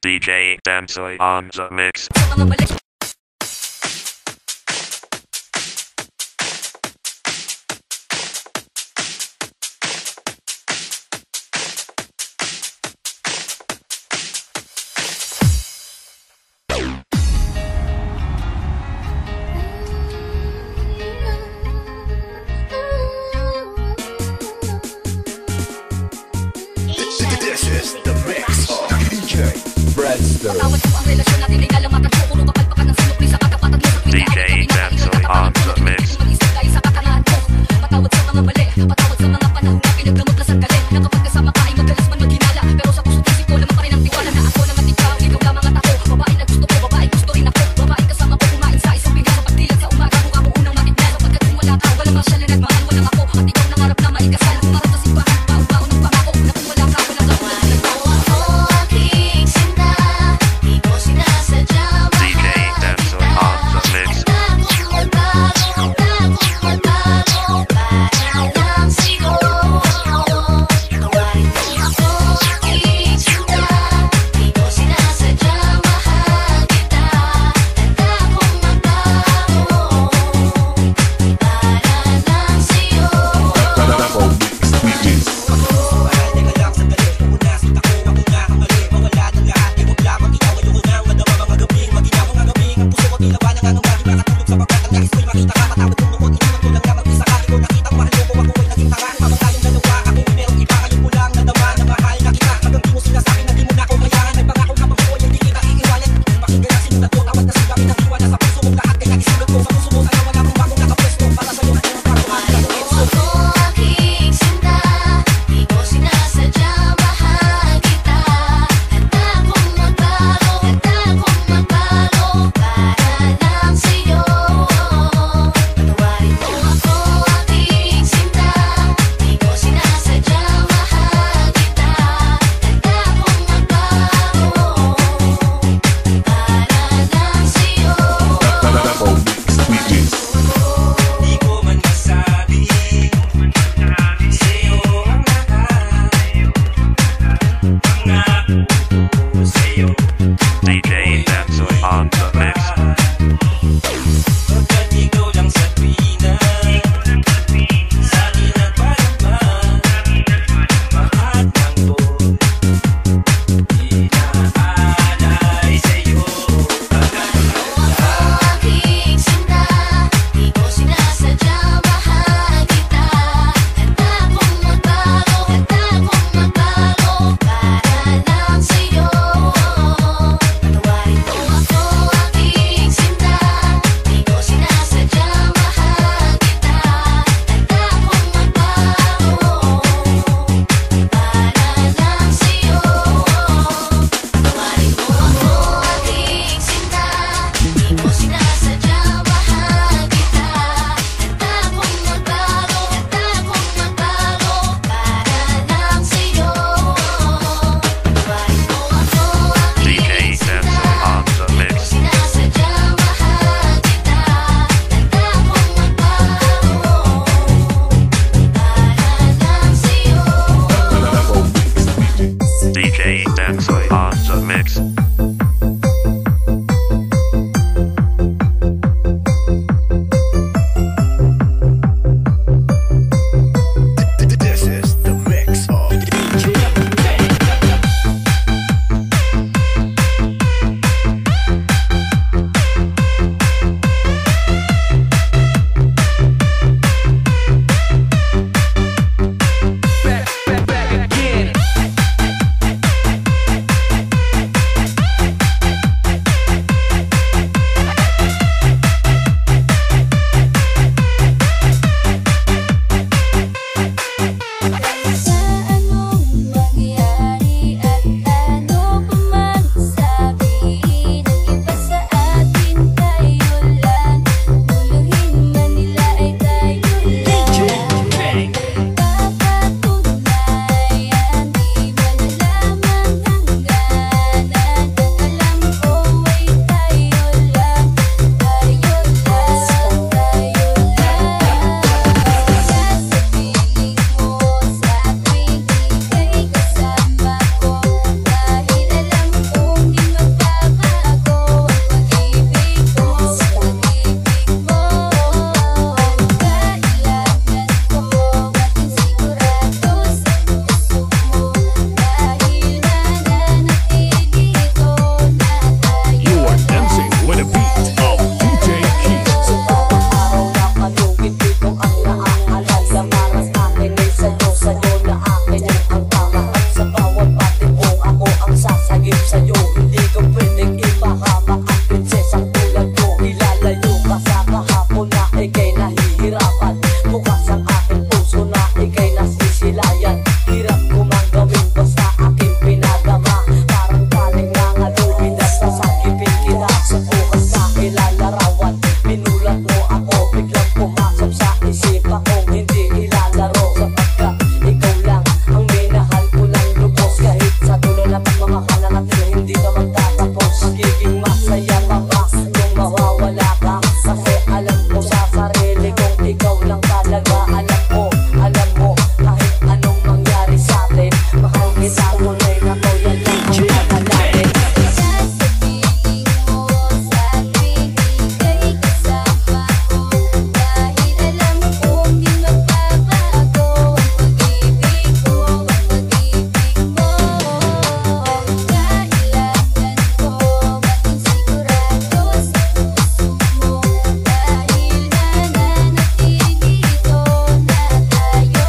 DJ Dansoy on the mix. This is the mix of DJ Bradster. DJ Dansoy on the mix. DJ Dansoy on the mix. DJ Dansoy on the mix. This is the mix of DJ. sa'yo. Hindi ka pwedeng ipahamak at prinsesang tulad ko. Ilalayo ka sa kahapon na ika'y nahihirapan. Bukas ang aking puso na ika'y nasisilayan. Hirap ko mang gawin basta aking pinagama. Parang galing ng alubin at sasakipin kita. Sa bukas na ilalarawan, pinulat mo ako. Biglang pumasok sa isipan kong hindi ilalaro. Sapagkat ikaw lang ang minahal ko lang lubos. Kahit sa dulo na pagmamahal natin hindi na magtatapos. Magiging masaya pa ba kung mawawala ka? Kasi alam ko sa sarili kong ikaw lang talaga. Alam mo kahit anong mangyari sa atin, mahal kita tunay na to, yan lang ang nakalangin. Sasabihin mo sa'kin ika'y kasama ko. Dahil alam kong di magbabago ang pag-ibig ko, ang pag-ibig mo. Kailangan ko maging sigurado sa puso mo. Dahil nananatili ito na tayo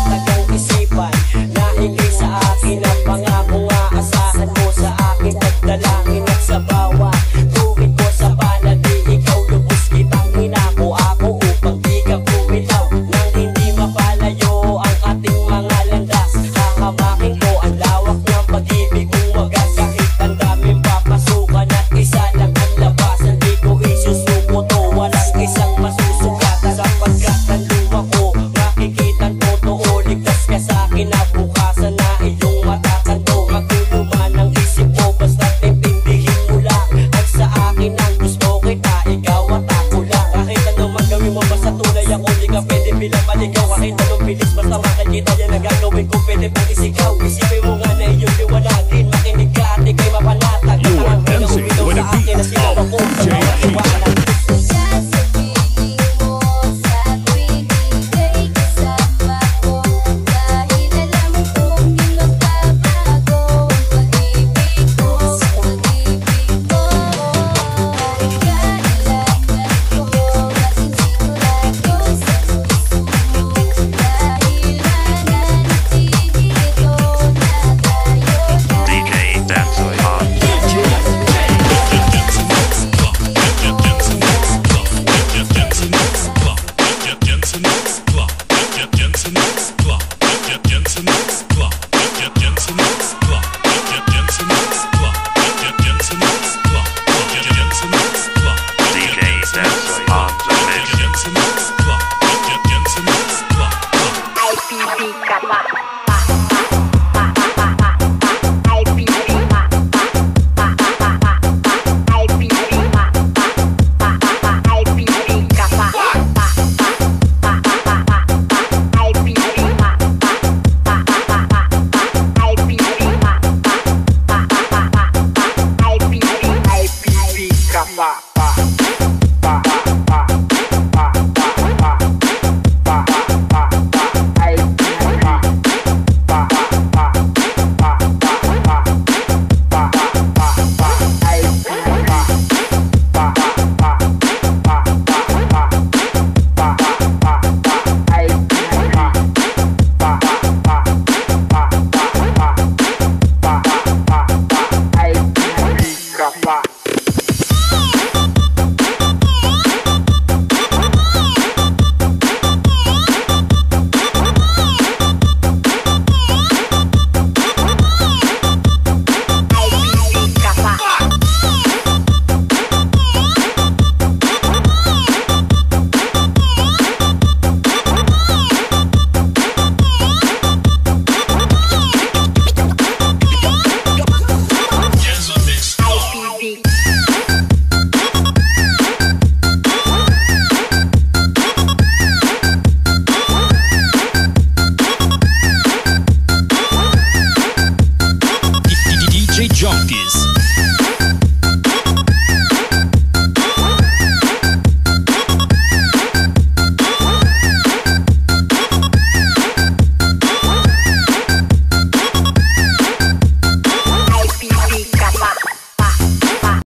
Tagang isipan na ikay sa akin ang pangako nga. Asahan mo sa akin pagdalangin at sa bawat tuwid ko sa panadi. Ikaw lubos kitang hinako ako upang di ka bumitaw. Nang hindi mapalayo ang ating mga landas, hahamakin ko ang lawak ng pag-ibig mong wagas. Kahit ang daming papasukan at isa lang ang labasan, di ko isusuko to, walang isang masusugatan. Sapagkat ang luma ko makikita totoo, ligtas ka sa kinabukasan na iyong matatanto. Magtuluman ang isip mo basta't intindihin mo lang at sa akin ang gusto kita, ikaw at ako lang. Kahit anong magawin mo basta tunay ako, di ka pwede bilang maligaw. Kahit anong bilis basta makikita yan ang gagawin ko, pwede pang isigaw. Isipin mo nga na iyong liwanagin, makinig ka at ika'y mapanatag. You are Katangang dancing pinaumilaw with sa a beat akin na sinaw of ko sa mga iwanan. Sasabihin mo sa'kin ika'y kasama ko. Dahil alam kong di magbabago ang pag-ibig ko, ang pag-ibig mo. Kailangan ko maging sigurado sa puso mo. Dahil nananatili ito na tayo. DJ Dansoy on. DJ Dansoy on the mix. IPB ka pa. IPB ma. IPB ma. IPB ka pa. IPB ma. IPB ma. IPB ka pa. DJ Junkies